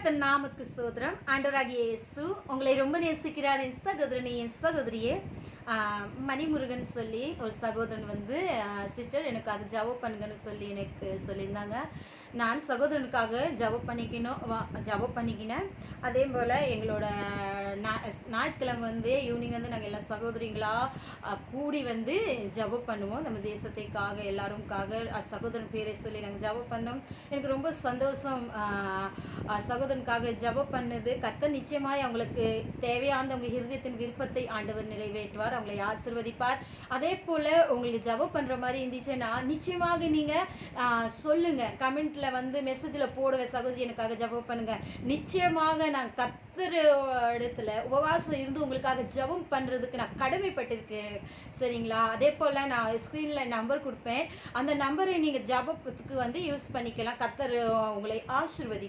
கர்த்தர் நாமத்துக்கு ஸ்தோத்திரம். ஆண்டவராகிய இயேசு உங்களை ரொம்ப நேசிக்கிறார். என் சகோதரனே, என் சகோதரியே, மணிமுருகன் சொல்லி ஒரு சகோதரன் வந்து சிஸ்டர் எனக்கு அது ஜபம் பண்ணுங்கன்னு சொல்லி எனக்கு சொல்லியிருந்தாங்க. நான் சகோதரனுக்காக ஜபம் பண்ணிக்கினேன். அதே போல் எங்களோட ஞாயிற்றுக்கிழமை வந்து ஈவினிங் வந்து நாங்கள் எல்லா சகோதரிகளாக கூடி வந்து ஜபம் பண்ணுவோம். நம்ம தேசத்தைக்காக எல்லாரும்காக சகோதரன் பேரை சொல்லி நாங்கள் ஜபம் பண்ணோம். எனக்கு ரொம்ப சந்தோஷம். சகோதரனுக்காக ஜபம் பண்ணது கர்த்தர் நிச்சயமாய் அவங்களுக்கு தேவையான அவங்க இருதயத்தின் விருப்பத்தை ஆண்டவர் நிறைவேற்றுவார், அவங்களை ஆசீர்வதிப்பார். அதே போல் உங்களுக்கு ஜபம் பண்ணுற மாதிரி இருந்துச்சுன்னா நிச்சயமாக நீங்கள் சொல்லுங்கள், கமெண்ட்டில் வந்து மெசேஜில் போடுங்க, சகோதரி எனக்காக ஜபம் பண்ணுங்கள். நிச்சயமாக நான் கர்த்தர் இடத்துல உபவாசம் இருந்து உங்களுக்காக ஜபம் பண்ணுறதுக்கு நான் கடமைப்பட்டிருக்கேன். சரிங்களா? அதே போல் நான் ஸ்க்ரீனில் நம்பர் கொடுப்பேன், அந்த நம்பரை நீங்கள் ஜபத்துக்கு வந்து யூஸ் பண்ணிக்கலாம். கர்த்தர் உங்களை ஆசீர்வதி.